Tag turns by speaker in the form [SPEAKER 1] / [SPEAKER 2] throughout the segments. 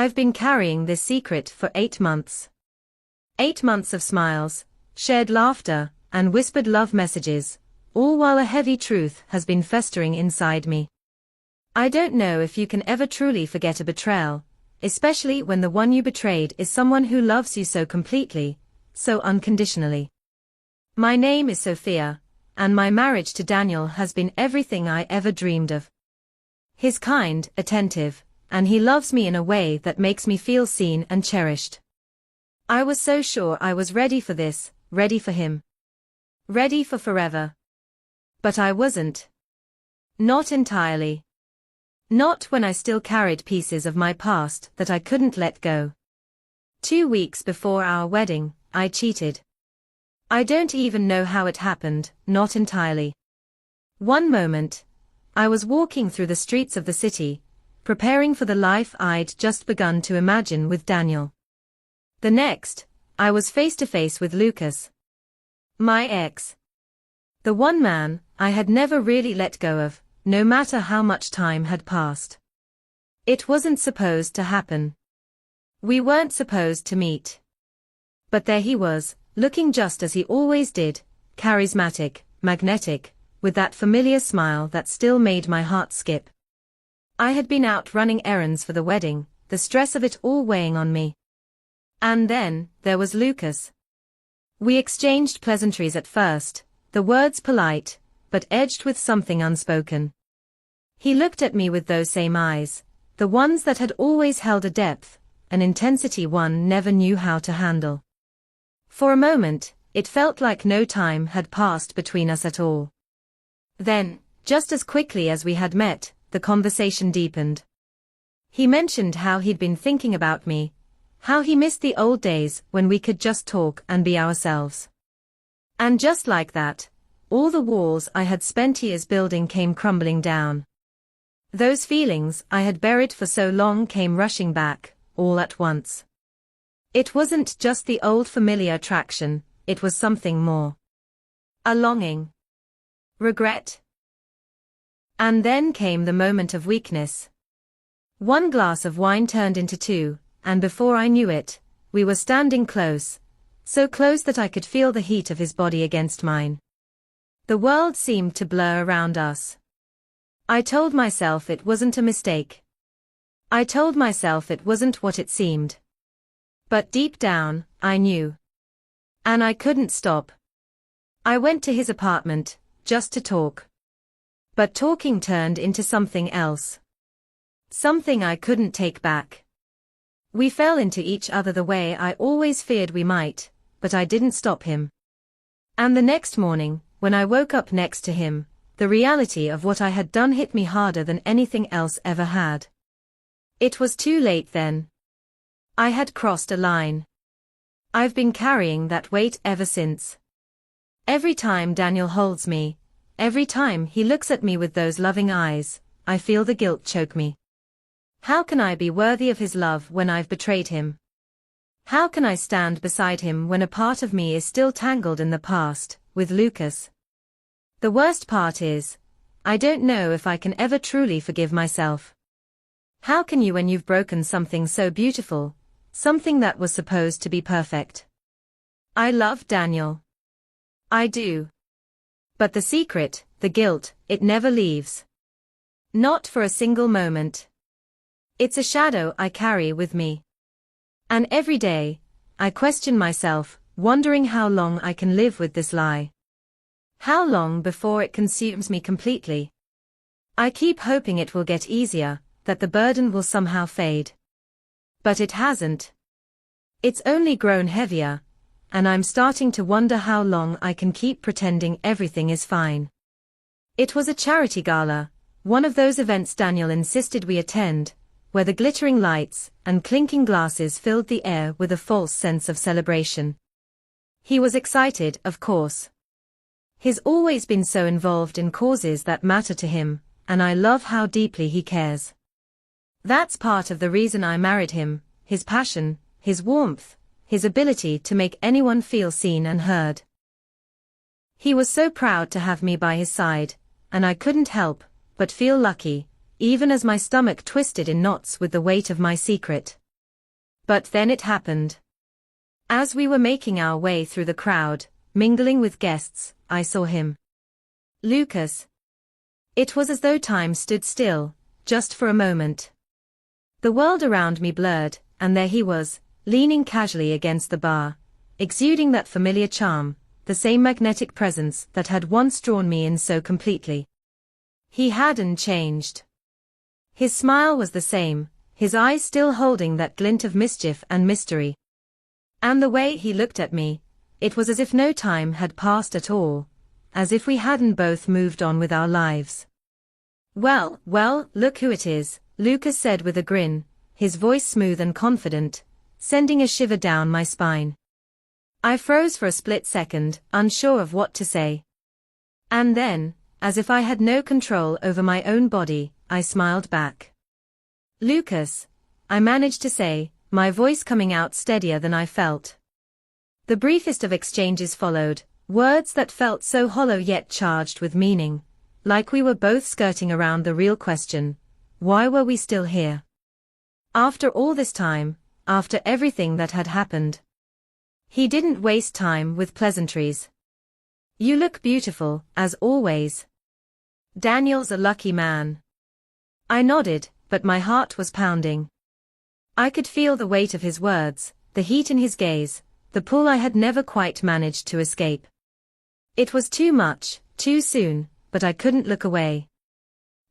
[SPEAKER 1] I've been carrying this secret for 8 months. 8 months of smiles, shared laughter, and whispered love messages, all while a heavy truth has been festering inside me. I don't know if you can ever truly forget a betrayal, especially when the one you betrayed is someone who loves you so completely, so unconditionally. My name is Sophia, and my marriage to Daniel has been everything I ever dreamed of. He's kind, attentive, and he loves me in a way that makes me feel seen and cherished. I was so sure I was ready for this, ready for him. Ready for forever. But I wasn't. Not entirely. Not when I still carried pieces of my past that I couldn't let go. 2 weeks before our wedding, I cheated. I don't even know how it happened, not entirely. One moment, I was walking through the streets of the city, preparing for the life I'd just begun to imagine with Daniel. The next, I was face to face with Lucas. My ex. The one man I had never really let go of, no matter how much time had passed. It wasn't supposed to happen. We weren't supposed to meet. But there he was, looking just as he always did, charismatic, magnetic, with that familiar smile that still made my heart skip. I had been out running errands for the wedding, the stress of it all weighing on me. And then, there was Lucas. We exchanged pleasantries at first, the words polite, but edged with something unspoken. He looked at me with those same eyes, the ones that had always held a depth, an intensity one never knew how to handle. For a moment, it felt like no time had passed between us at all. Then, just as quickly as we had met, the conversation deepened. He mentioned how he'd been thinking about me, how he missed the old days when we could just talk and be ourselves. And just like that, all the walls I had spent years building came crumbling down. Those feelings I had buried for so long came rushing back, all at once. It wasn't just the old familiar attraction, it was something more. A longing. Regret. And then came the moment of weakness. One glass of wine turned into 2, and before I knew it, we were standing close, so close that I could feel the heat of his body against mine. The world seemed to blur around us. I told myself it wasn't a mistake. I told myself it wasn't what it seemed. But deep down, I knew. And I couldn't stop. I went to his apartment, just to talk. But talking turned into something else. Something I couldn't take back. We fell into each other the way I always feared we might, but I didn't stop him. And the next morning, when I woke up next to him, the reality of what I had done hit me harder than anything else ever had. It was too late then. I had crossed a line. I've been carrying that weight ever since. Every time Daniel holds me, every time he looks at me with those loving eyes, I feel the guilt choke me. How can I be worthy of his love when I've betrayed him? How can I stand beside him when a part of me is still tangled in the past, with Lucas? The worst part is, I don't know if I can ever truly forgive myself. How can you when you've broken something so beautiful, something that was supposed to be perfect? I love Daniel. I do. But the secret, the guilt, it never leaves. Not for a single moment. It's a shadow I carry with me. And every day, I question myself, wondering how long I can live with this lie. How long before it consumes me completely? I keep hoping it will get easier, that the burden will somehow fade. But it hasn't. It's only grown heavier, and I'm starting to wonder how long I can keep pretending everything is fine. It was a charity gala, one of those events Daniel insisted we attend, where the glittering lights and clinking glasses filled the air with a false sense of celebration. He was excited, of course. He's always been so involved in causes that matter to him, and I love how deeply he cares. That's part of the reason I married him, his passion, his warmth, his ability to make anyone feel seen and heard. He was so proud to have me by his side, and I couldn't help but feel lucky, even as my stomach twisted in knots with the weight of my secret. But then it happened. As we were making our way through the crowd, mingling with guests, I saw him. Lucas. It was as though time stood still, just for a moment. The world around me blurred, and there he was, leaning casually against the bar, exuding that familiar charm, the same magnetic presence that had once drawn me in so completely. He hadn't changed. His smile was the same, his eyes still holding that glint of mischief and mystery. And the way he looked at me, it was as if no time had passed at all, as if we hadn't both moved on with our lives. Well, look who it is, Lucas said with a grin, his voice smooth and confident, sending a shiver down my spine. I froze for a split second, unsure of what to say. And then, as if I had no control over my own body, I smiled back. Lucas, I managed to say, my voice coming out steadier than I felt. The briefest of exchanges followed, words that felt so hollow yet charged with meaning, like we were both skirting around the real question, why were we still here? After all this time, after everything that had happened. He didn't waste time with pleasantries. You look beautiful, as always. Daniel's a lucky man. I nodded, but my heart was pounding. I could feel the weight of his words, the heat in his gaze, the pull I had never quite managed to escape. It was too much, too soon, but I couldn't look away.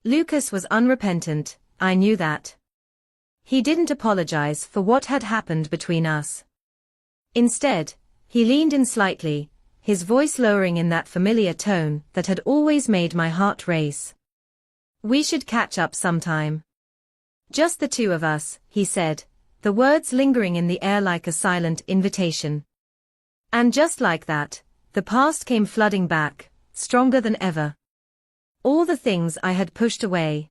[SPEAKER 1] Lucas was unrepentant, I knew that. He didn't apologize for what had happened between us. Instead, he leaned in slightly, his voice lowering in that familiar tone that had always made my heart race. We should catch up sometime. Just the two of us, he said, the words lingering in the air like a silent invitation. And just like that, the past came flooding back, stronger than ever. All the things I had pushed away.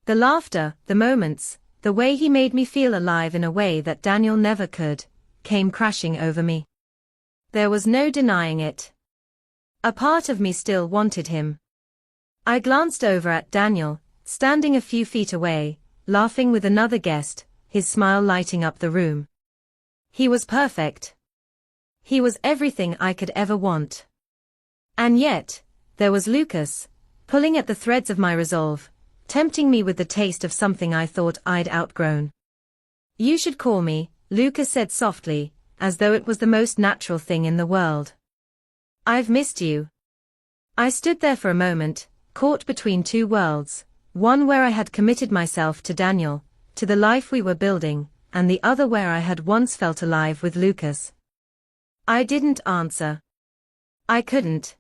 [SPEAKER 1] The laughter, the moments, the way he made me feel alive in a way that Daniel never could, came crashing over me. There was no denying it. A part of me still wanted him. I glanced over at Daniel, standing a few feet away, laughing with another guest, his smile lighting up the room. He was perfect. He was everything I could ever want. And yet, there was Lucas, pulling at the threads of my resolve, tempting me with the taste of something I thought I'd outgrown. You should call me, Lucas said softly, as though it was the most natural thing in the world. I've missed you. I stood there for a moment, caught between two worlds, one where I had committed myself to Daniel, to the life we were building, and the other where I had once felt alive with Lucas. I didn't answer. I couldn't.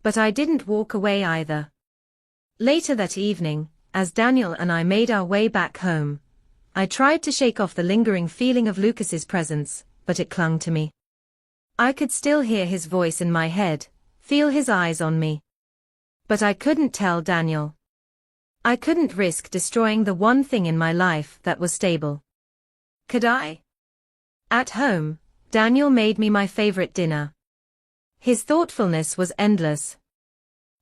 [SPEAKER 1] But I didn't walk away either. Later that evening, as Daniel and I made our way back home, I tried to shake off the lingering feeling of Lucas's presence, but it clung to me. I could still hear his voice in my head, feel his eyes on me. But I couldn't tell Daniel. I couldn't risk destroying the one thing in my life that was stable. Could I? At home, Daniel made me my favorite dinner. His thoughtfulness was endless.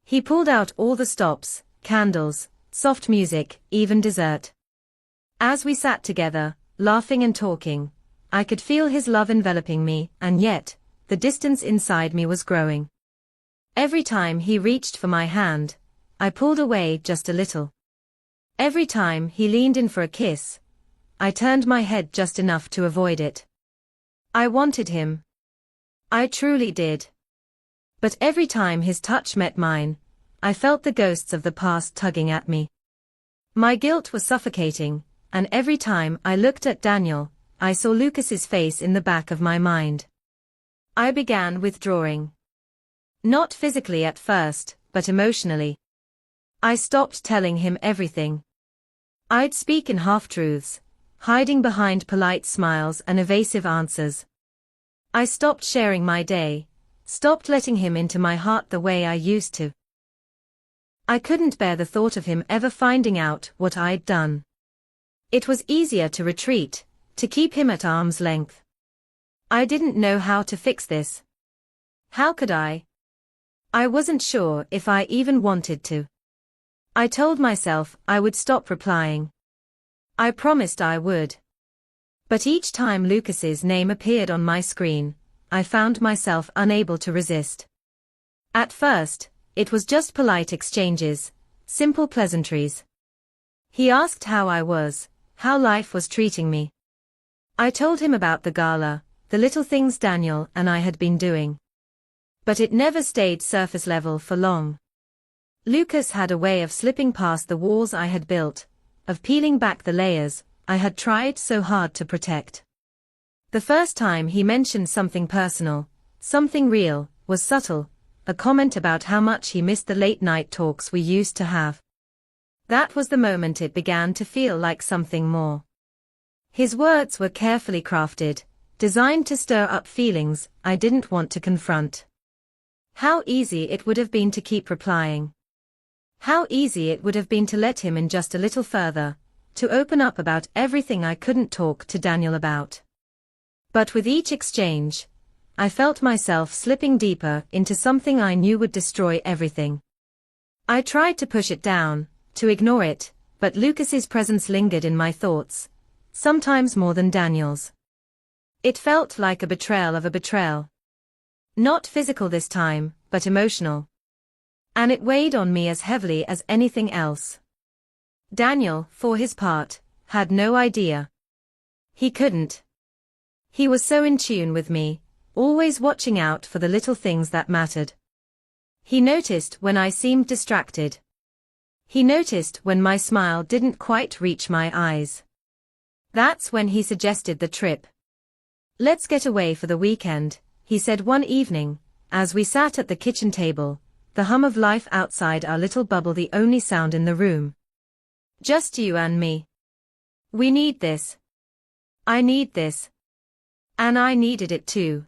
[SPEAKER 1] He pulled out all the stops, candles, soft music, even dessert. As we sat together, laughing and talking, I could feel his love enveloping me, and yet, the distance inside me was growing. Every time he reached for my hand, I pulled away just a little. Every time he leaned in for a kiss, I turned my head just enough to avoid it. I wanted him. I truly did. But every time his touch met mine, I felt the ghosts of the past tugging at me. My guilt was suffocating, and every time I looked at Daniel, I saw Lucas's face in the back of my mind. I began withdrawing. Not physically at first, but emotionally. I stopped telling him everything. I'd speak in half-truths, hiding behind polite smiles and evasive answers. I stopped sharing my day, stopped letting him into my heart the way I used to. I couldn't bear the thought of him ever finding out what I'd done. It was easier to retreat, to keep him at arm's length. I didn't know how to fix this. How could I? I wasn't sure if I even wanted to. I told myself I would stop replying. I promised I would. But each time Lucas's name appeared on my screen, I found myself unable to resist. At first, it was just polite exchanges, simple pleasantries. He asked how I was, how life was treating me. I told him about the gala, the little things Daniel and I had been doing. But it never stayed surface level for long. Lucas had a way of slipping past the walls I had built, of peeling back the layers I had tried so hard to protect. The first time he mentioned something personal, something real, was subtle, a comment about how much he missed the late-night talks we used to have. That was the moment it began to feel like something more. His words were carefully crafted, designed to stir up feelings I didn't want to confront. How easy it would have been to keep replying. How easy it would have been to let him in just a little further, to open up about everything I couldn't talk to Daniel about. But with each exchange, I felt myself slipping deeper into something I knew would destroy everything. I tried to push it down, to ignore it, but Lucas's presence lingered in my thoughts, sometimes more than Daniel's. It felt like a betrayal of a betrayal. Not physical this time, but emotional. And it weighed on me as heavily as anything else. Daniel, for his part, had no idea. He couldn't. He was so in tune with me, always watching out for the little things that mattered. He noticed when I seemed distracted. He noticed when my smile didn't quite reach my eyes. That's when he suggested the trip. "Let's get away for the weekend," he said one evening, as we sat at the kitchen table, the hum of life outside our little bubble the only sound in the room. "Just you and me. We need this. I need this. And I needed it too."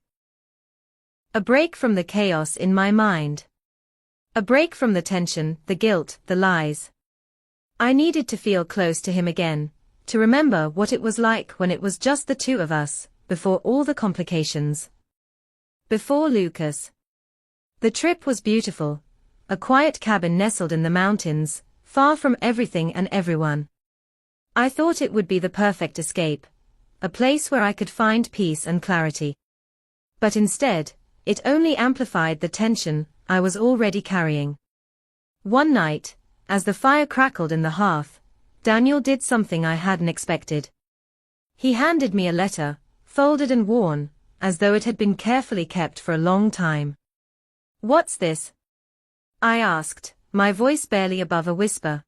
[SPEAKER 1] A break from the chaos in my mind. A break from the tension, the guilt, the lies. I needed to feel close to him again, to remember what it was like when it was just the two of us, before all the complications. Before Lucas. The trip was beautiful. A quiet cabin nestled in the mountains, far from everything and everyone. I thought it would be the perfect escape, a place where I could find peace and clarity. But instead, it only amplified the tension I was already carrying. One night, as the fire crackled in the hearth, Daniel did something I hadn't expected. He handed me a letter, folded and worn, as though it had been carefully kept for a long time. "What's this?" I asked, my voice barely above a whisper.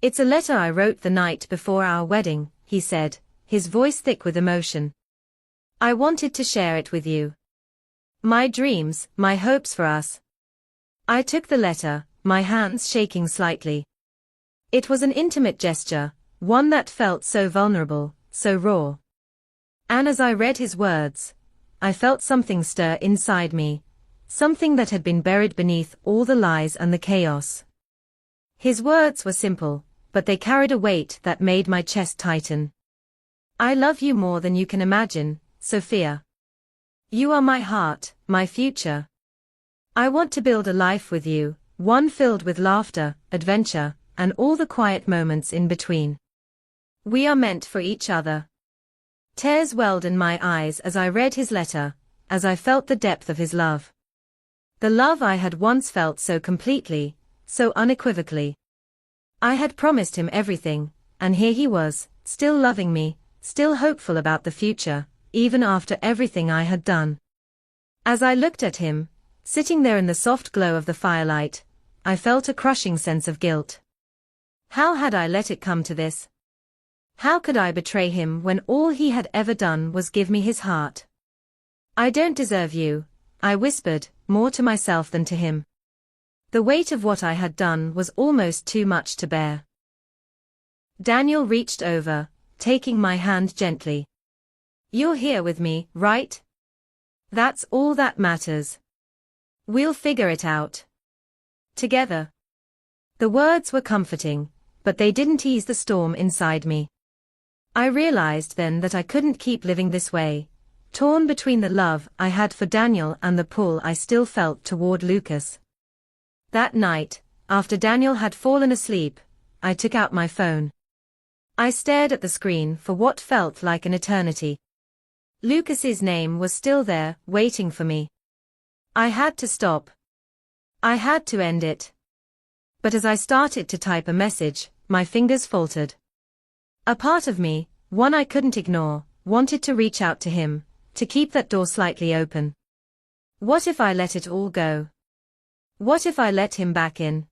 [SPEAKER 1] "It's a letter I wrote the night before our wedding," he said, his voice thick with emotion. "I wanted to share it with you. My dreams, my hopes for us." I took the letter, my hands shaking slightly. It was an intimate gesture, one that felt so vulnerable, so raw. And as I read his words, I felt something stir inside me, something that had been buried beneath all the lies and the chaos. His words were simple, but they carried a weight that made my chest tighten. "I love you more than you can imagine, Sophia. You are my heart, my future. I want to build a life with you, one filled with laughter, adventure, and all the quiet moments in between. We are meant for each other." Tears welled in my eyes as I read his letter, as I felt the depth of his love. The love I had once felt so completely, so unequivocally. I had promised him everything, and here he was, still loving me, still hopeful about the future, even after everything I had done. As I looked at him, sitting there in the soft glow of the firelight, I felt a crushing sense of guilt. How had I let it come to this? How could I betray him when all he had ever done was give me his heart? "I don't deserve you," I whispered, more to myself than to him. The weight of what I had done was almost too much to bear. Daniel reached over, taking my hand gently. "You're here with me, right? That's all that matters. We'll figure it out. Together." The words were comforting, but they didn't ease the storm inside me. I realized then that I couldn't keep living this way, torn between the love I had for Daniel and the pull I still felt toward Lucas. That night, after Daniel had fallen asleep, I took out my phone. I stared at the screen for what felt like an eternity. Lucas's name was still there, waiting for me. I had to stop. I had to end it. But as I started to type a message, my fingers faltered. A part of me, one I couldn't ignore, wanted to reach out to him, to keep that door slightly open. What if I let it all go? What if I let him back in?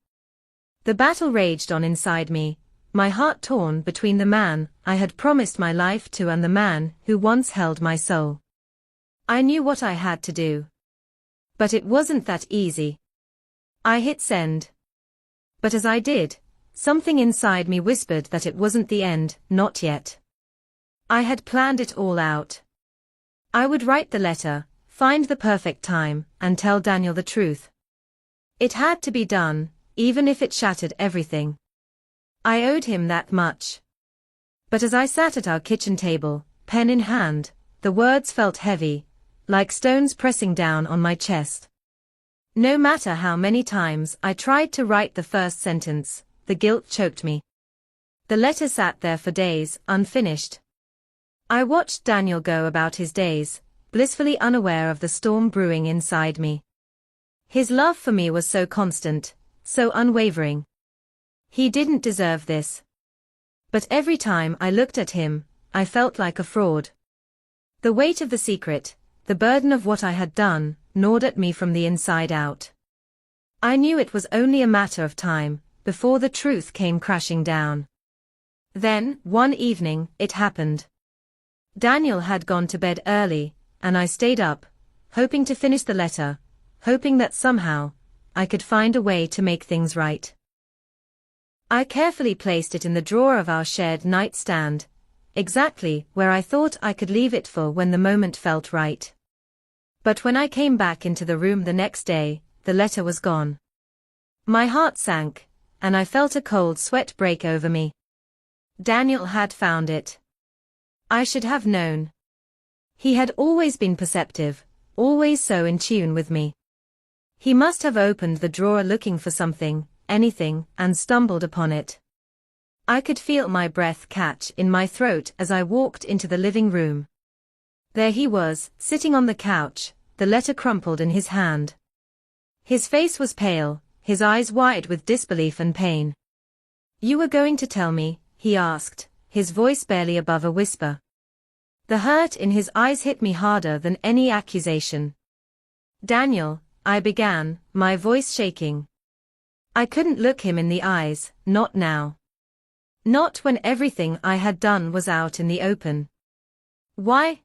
[SPEAKER 1] The battle raged on inside me, my heart torn between the man I had promised my life to and the man who once held my soul. I knew what I had to do. But it wasn't that easy. I hit send. But as I did, something inside me whispered that it wasn't the end, not yet. I had planned it all out. I would write the letter, find the perfect time, and tell Daniel the truth. It had to be done, even if it shattered everything. I owed him that much. But as I sat at our kitchen table, pen in hand, the words felt heavy, like stones pressing down on my chest. No matter how many times I tried to write the first sentence, the guilt choked me. The letter sat there for days, unfinished. I watched Daniel go about his days, blissfully unaware of the storm brewing inside me. His love for me was so constant, so unwavering. He didn't deserve this. But every time I looked at him, I felt like a fraud. The weight of the secret, the burden of what I had done, gnawed at me from the inside out. I knew it was only a matter of time, before the truth came crashing down. Then, one evening, it happened. Daniel had gone to bed early, and I stayed up, hoping to finish the letter, hoping that somehow, I could find a way to make things right. I carefully placed it in the drawer of our shared nightstand, exactly where I thought I could leave it for when the moment felt right. But when I came back into the room the next day, the letter was gone. My heart sank, and I felt a cold sweat break over me. Daniel had found it. I should have known. He had always been perceptive, always so in tune with me. He must have opened the drawer looking for something, anything, and stumbled upon it. I could feel my breath catch in my throat as I walked into the living room. There he was, sitting on the couch, the letter crumpled in his hand. His face was pale, his eyes wide with disbelief and pain. "You were going to tell me?" he asked, his voice barely above a whisper. The hurt in his eyes hit me harder than any accusation. "Daniel," I began, my voice shaking. I couldn't look him in the eyes, not now. Not when everything I had done was out in the open. "Why?"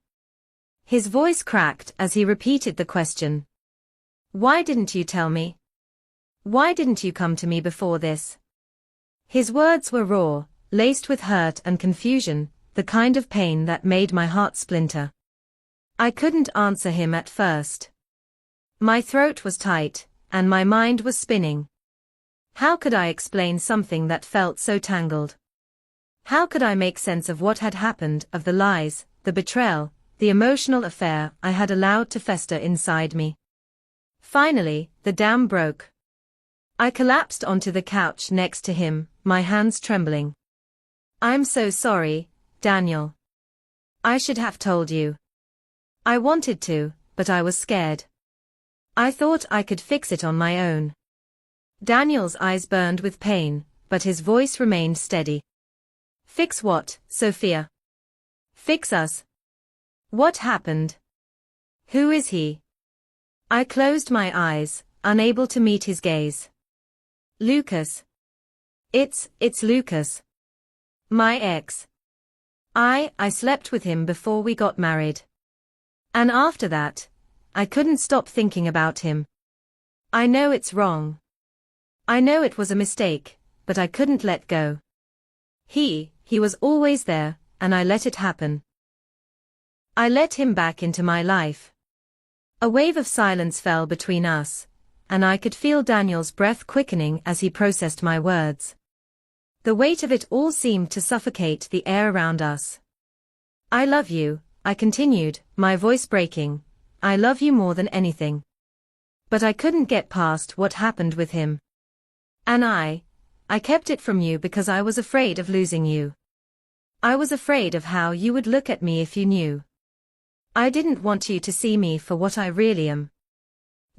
[SPEAKER 1] His voice cracked as he repeated the question. "Why didn't you tell me? Why didn't you come to me before this?" His words were raw, laced with hurt and confusion, the kind of pain that made my heart splinter. I couldn't answer him at first. My throat was tight, and my mind was spinning. How could I explain something that felt so tangled? How could I make sense of what had happened, of the lies, the betrayal, the emotional affair I had allowed to fester inside me? Finally, the dam broke. I collapsed onto the couch next to him, my hands trembling. "I'm so sorry, Daniel. I should have told you. I wanted to, but I was scared. I thought I could fix it on my own." Daniel's eyes burned with pain, but his voice remained steady. "Fix what, Sophia? Fix us? What happened? Who is he?" I closed my eyes, unable to meet his gaze. "Lucas. It's Lucas. My ex. I slept with him before we got married. And after that, I couldn't stop thinking about him. I know it's wrong. I know it was a mistake, but I couldn't let go. He was always there, and I let it happen. I let him back into my life." A wave of silence fell between us, and I could feel Daniel's breath quickening as he processed my words. The weight of it all seemed to suffocate the air around us. "I love you," I continued, my voice breaking. "I love you more than anything. But I couldn't get past what happened with him. And I kept it from you because I was afraid of losing you. I was afraid of how you would look at me if you knew. I didn't want you to see me for what I really am.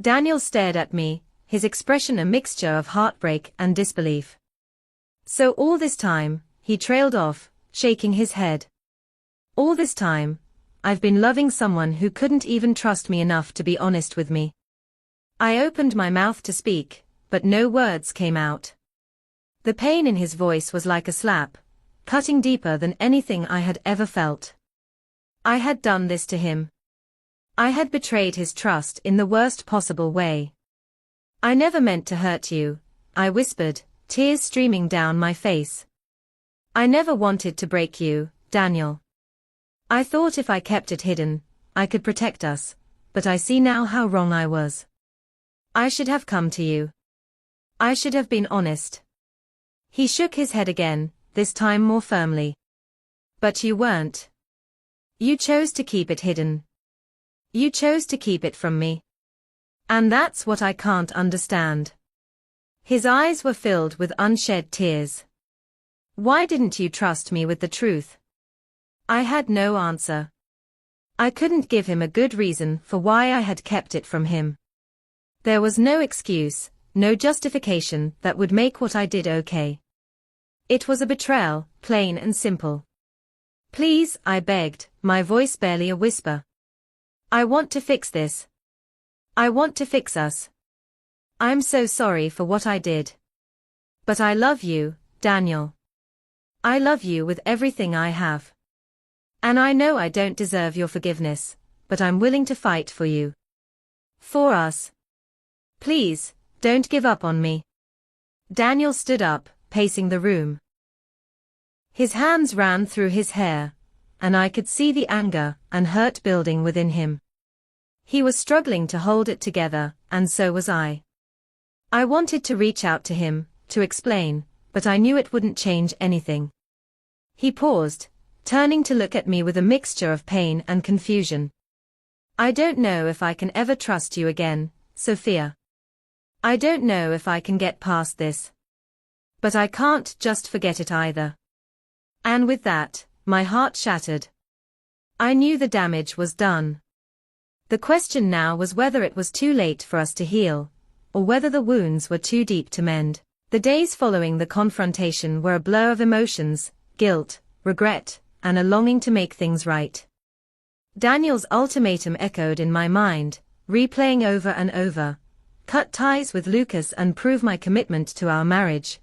[SPEAKER 1] Daniel stared at me, his expression a mixture of heartbreak and disbelief. So all this time, he trailed off, shaking his head. All this time, I've been loving someone who couldn't even trust me enough to be honest with me. I opened my mouth to speak, but no words came out. The pain in his voice was like a slap, cutting deeper than anything I had ever felt. I had done this to him. I had betrayed his trust in the worst possible way. I never meant to hurt you, I whispered, tears streaming down my face. I never wanted to break you, Daniel. I thought if I kept it hidden, I could protect us, but I see now how wrong I was. I should have come to you. I should have been honest. He shook his head again, this time more firmly. But you weren't. You chose to keep it hidden. You chose to keep it from me. And that's what I can't understand. His eyes were filled with unshed tears. Why didn't you trust me with the truth? I had no answer. I couldn't give him a good reason for why I had kept it from him. There was no excuse, no justification that would make what I did okay. It was a betrayal, plain and simple. Please, I begged, my voice barely a whisper. I want to fix this. I want to fix us. I'm so sorry for what I did. But I love you, Daniel. I love you with everything I have. And I know I don't deserve your forgiveness, but I'm willing to fight for you. For us. Please, don't give up on me. Daniel stood up, pacing the room. His hands ran through his hair, and I could see the anger and hurt building within him. He was struggling to hold it together, and so was I. I wanted to reach out to him, to explain, but I knew it wouldn't change anything. He paused, turning to look at me with a mixture of pain and confusion. I don't know if I can ever trust you again, Sophia. I don't know if I can get past this. But I can't just forget it either. And with that, my heart shattered. I knew the damage was done. The question now was whether it was too late for us to heal, or whether the wounds were too deep to mend. The days following the confrontation were a blur of emotions, guilt, regret, and a longing to make things right. Daniel's ultimatum echoed in my mind, replaying over and over: cut ties with Lucas and prove my commitment to our marriage,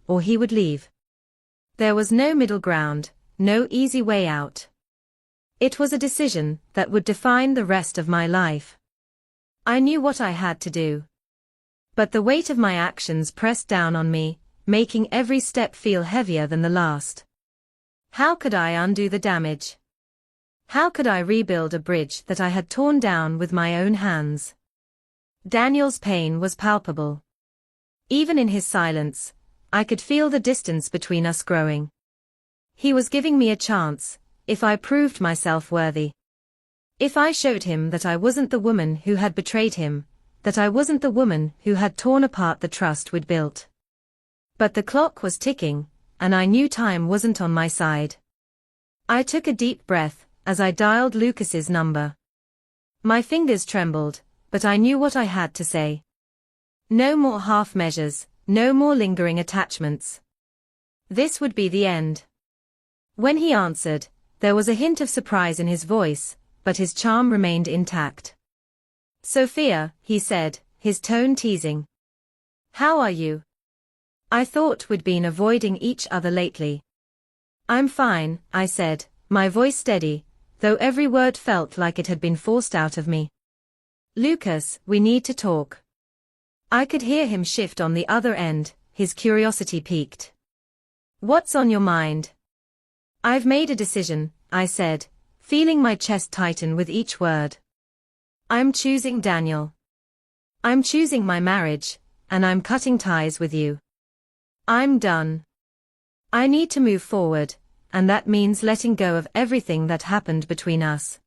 [SPEAKER 1] or he would leave. There was no middle ground, no easy way out. It was a decision that would define the rest of my life. I knew what I had to do. But the weight of my actions pressed down on me, making every step feel heavier than the last. How could I undo the damage? How could I rebuild a bridge that I had torn down with my own hands? Daniel's pain was palpable. Even in his silence, I could feel the distance between us growing. He was giving me a chance, if I proved myself worthy. If I showed him that I wasn't the woman who had betrayed him, that I wasn't the woman who had torn apart the trust we'd built. But the clock was ticking, and I knew time wasn't on my side. I took a deep breath as I dialed Lucas's number. My fingers trembled, but I knew what I had to say. No more half measures, no more lingering attachments. This would be the end. When he answered, there was a hint of surprise in his voice, but his charm remained intact. Sophia, he said, his tone teasing. How are you? I thought we'd been avoiding each other lately. I'm fine, I said, my voice steady, though every word felt like it had been forced out of me. Lucas, we need to talk. I could hear him shift on the other end, his curiosity piqued. What's on your mind? I've made a decision, I said, feeling my chest tighten with each word. I'm choosing Daniel. I'm choosing my marriage, and I'm cutting ties with you. I'm done. I need to move forward, and that means letting go of everything that happened between us.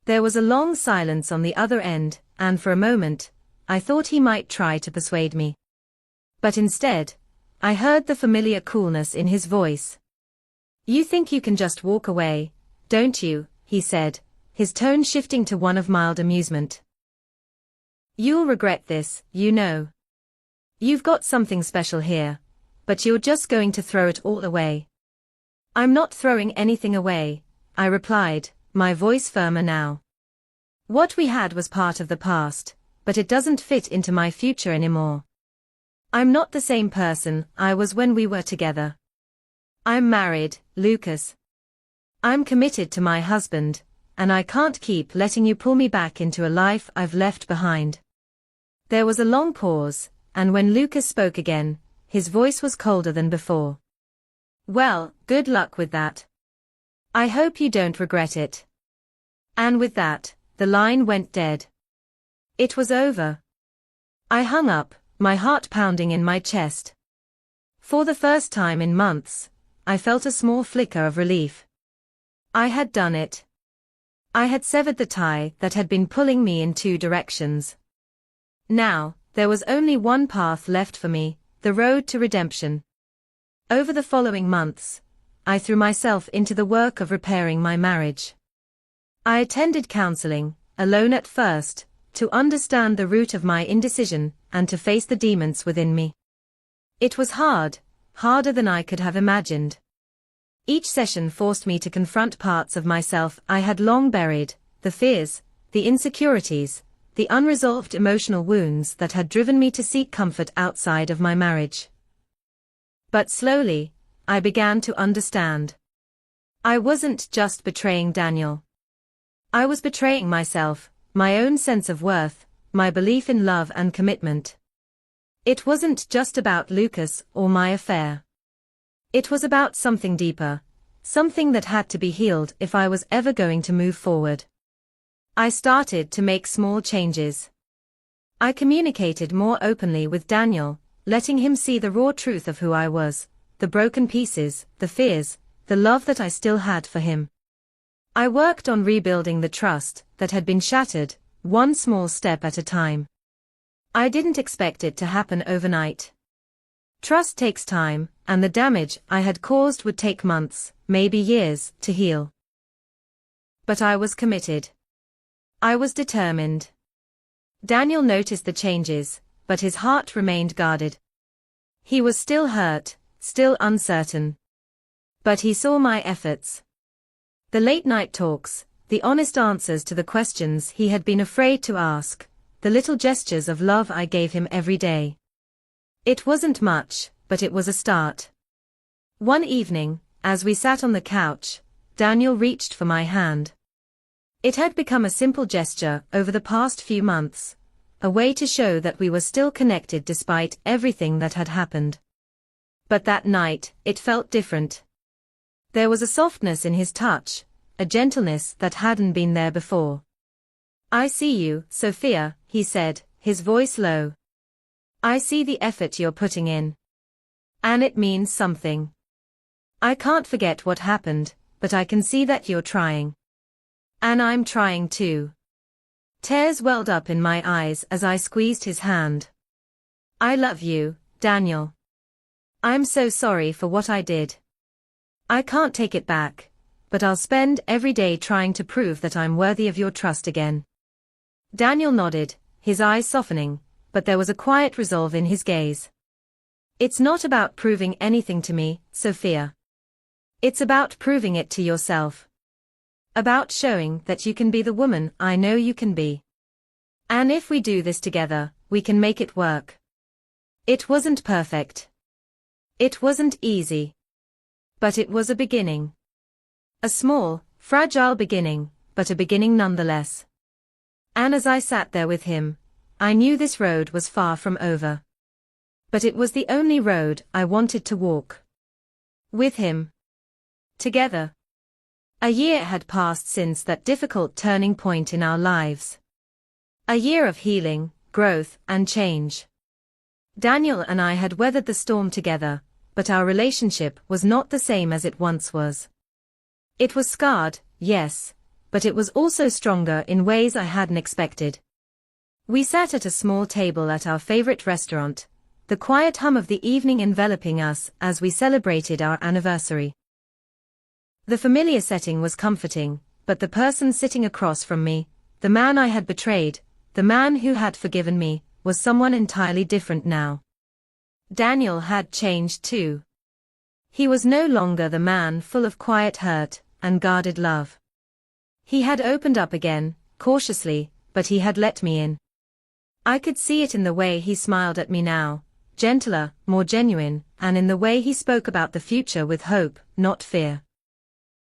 [SPEAKER 1] There was a long silence on the other end, and for a moment, I thought he might try to persuade me. But instead, I heard the familiar coolness in his voice. You think you can just walk away, don't you? He said, his tone shifting to one of mild amusement. You'll regret this, you know. You've got something special here, but you're just going to throw it all away. I'm not throwing anything away, I replied, my voice firmer now. What we had was part of the past, but it doesn't fit into my future anymore. I'm not the same person I was when we were together. I'm married, Lucas. I'm committed to my husband, and I can't keep letting you pull me back into a life I've left behind. There was a long pause, and when Lucas spoke again, his voice was colder than before. Well, good luck with that. I hope you don't regret it. And with that, the line went dead. It was over. I hung up, my heart pounding in my chest. For the first time in months, I felt a small flicker of relief. I had done it. I had severed the tie that had been pulling me in two directions. Now, there was only one path left for me, the road to redemption. Over the following months, I threw myself into the work of repairing my marriage. I attended counseling, alone at first, to understand the root of my indecision and to face the demons within me. It was hard, harder than I could have imagined. Each session forced me to confront parts of myself I had long buried, the fears, the insecurities, the unresolved emotional wounds that had driven me to seek comfort outside of my marriage. But slowly, I began to understand. I wasn't just betraying Daniel. I was betraying myself, my own sense of worth, my belief in love and commitment. It wasn't just about Lucas or my affair. It was about something deeper, something that had to be healed if I was ever going to move forward. I started to make small changes. I communicated more openly with Daniel, letting him see the raw truth of who I was, the broken pieces, the fears, the love that I still had for him. I worked on rebuilding the trust that had been shattered, one small step at a time. I didn't expect it to happen overnight. Trust takes time, and the damage I had caused would take months, maybe years, to heal. But I was committed. I was determined. Daniel noticed the changes, but his heart remained guarded. He was still hurt, still uncertain. But he saw my efforts. The late-night talks, the honest answers to the questions he had been afraid to ask, the little gestures of love I gave him every day. It wasn't much, but it was a start. One evening, as we sat on the couch, Daniel reached for my hand. It had become a simple gesture over the past few months, a way to show that we were still connected despite everything that had happened. But that night, it felt different. There was a softness in his touch, a gentleness that hadn't been there before. I see you, Sophia, he said, his voice low. I see the effort you're putting in. And it means something. I can't forget what happened, but I can see that you're trying. And I'm trying too. Tears welled up in my eyes as I squeezed his hand. I love you, Daniel. I'm so sorry for what I did. I can't take it back, but I'll spend every day trying to prove that I'm worthy of your trust again. Daniel nodded, his eyes softening, but there was a quiet resolve in his gaze. It's not about proving anything to me, Sophia. It's about proving it to yourself. About showing that you can be the woman I know you can be. And if we do this together, we can make it work. It wasn't perfect. It wasn't easy. But it was a beginning. A small, fragile beginning, but a beginning nonetheless. And as I sat there with him, I knew this road was far from over. But it was the only road I wanted to walk. With him. Together. A year had passed since that difficult turning point in our lives. A year of healing, growth, and change. Daniel and I had weathered the storm together, but our relationship was not the same as it once was. It was scarred, yes, but it was also stronger in ways I hadn't expected. We sat at a small table at our favorite restaurant, the quiet hum of the evening enveloping us as we celebrated our anniversary. The familiar setting was comforting, but the person sitting across from me, the man I had betrayed, the man who had forgiven me, was someone entirely different now. Daniel had changed too. He was no longer the man full of quiet hurt and guarded love. He had opened up again, cautiously, but he had let me in. I could see it in the way he smiled at me now, gentler, more genuine, and in the way he spoke about the future with hope, not fear.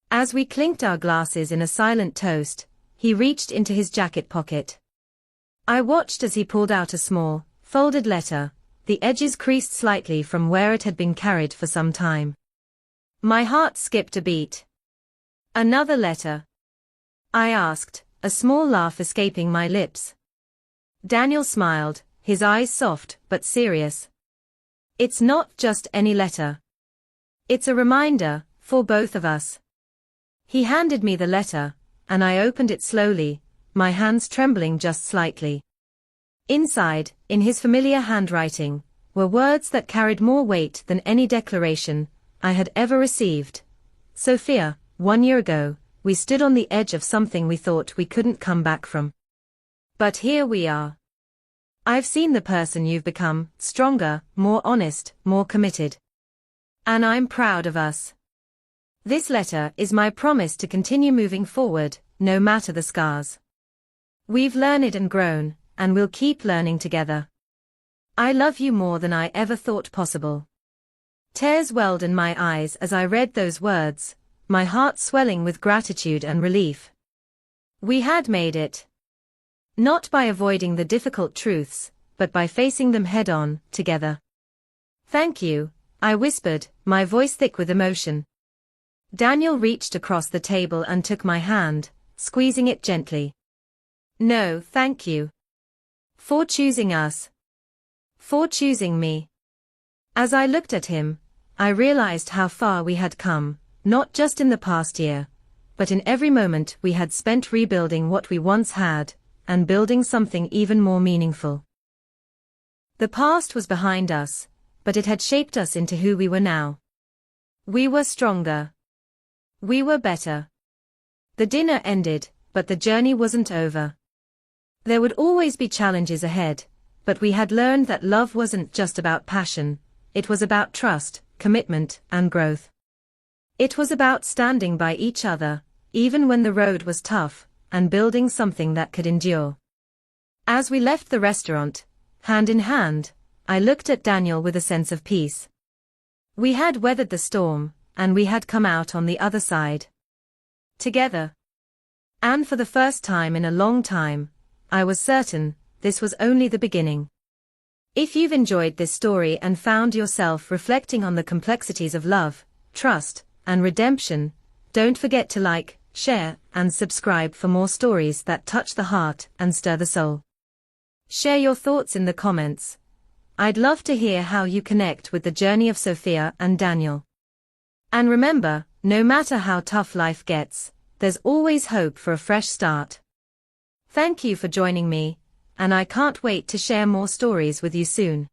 [SPEAKER 1] As we clinked our glasses in a silent toast, he reached into his jacket pocket. I watched as he pulled out a small, folded letter, the edges creased slightly from where it had been carried for some time. My heart skipped a beat. "Another letter?" I asked, a small laugh escaping my lips. Daniel smiled, his eyes soft but serious. "It's not just any letter. It's a reminder, for both of us." He handed me the letter, and I opened it slowly, my hands trembling just slightly. Inside, in his familiar handwriting, were words that carried more weight than any declaration I had ever received. "Sophia, 1 year ago, we stood on the edge of something we thought we couldn't come back from. But here we are. I've seen the person you've become, stronger, more honest, more committed. And I'm proud of us. This letter is my promise to continue moving forward, no matter the scars. We've learned and grown, and we'll keep learning together. I love you more than I ever thought possible." Tears welled in my eyes as I read those words, my heart swelling with gratitude and relief. We had made it. Not by avoiding the difficult truths, but by facing them head-on, together. "Thank you," I whispered, my voice thick with emotion. Daniel reached across the table and took my hand, squeezing it gently. "No, thank you. For choosing us. For choosing me." As I looked at him, I realized how far we had come, not just in the past year, but in every moment we had spent rebuilding what we once had, and building something even more meaningful. The past was behind us, but it had shaped us into who we were now. We were stronger. We were better. The dinner ended, but the journey wasn't over. There would always be challenges ahead, but we had learned that love wasn't just about passion, it was about trust, commitment, and growth. It was about standing by each other, even when the road was tough, and building something that could endure. As we left the restaurant, hand in hand, I looked at Daniel with a sense of peace. We had weathered the storm, and we had come out on the other side. Together. And for the first time in a long time, I was certain this was only the beginning. If you've enjoyed this story and found yourself reflecting on the complexities of love, trust, and redemption, don't forget to like, share, and subscribe for more stories that touch the heart and stir the soul. Share your thoughts in the comments. I'd love to hear how you connect with the journey of Sophia and Daniel. And remember, no matter how tough life gets, there's always hope for a fresh start. Thank you for joining me, and I can't wait to share more stories with you soon.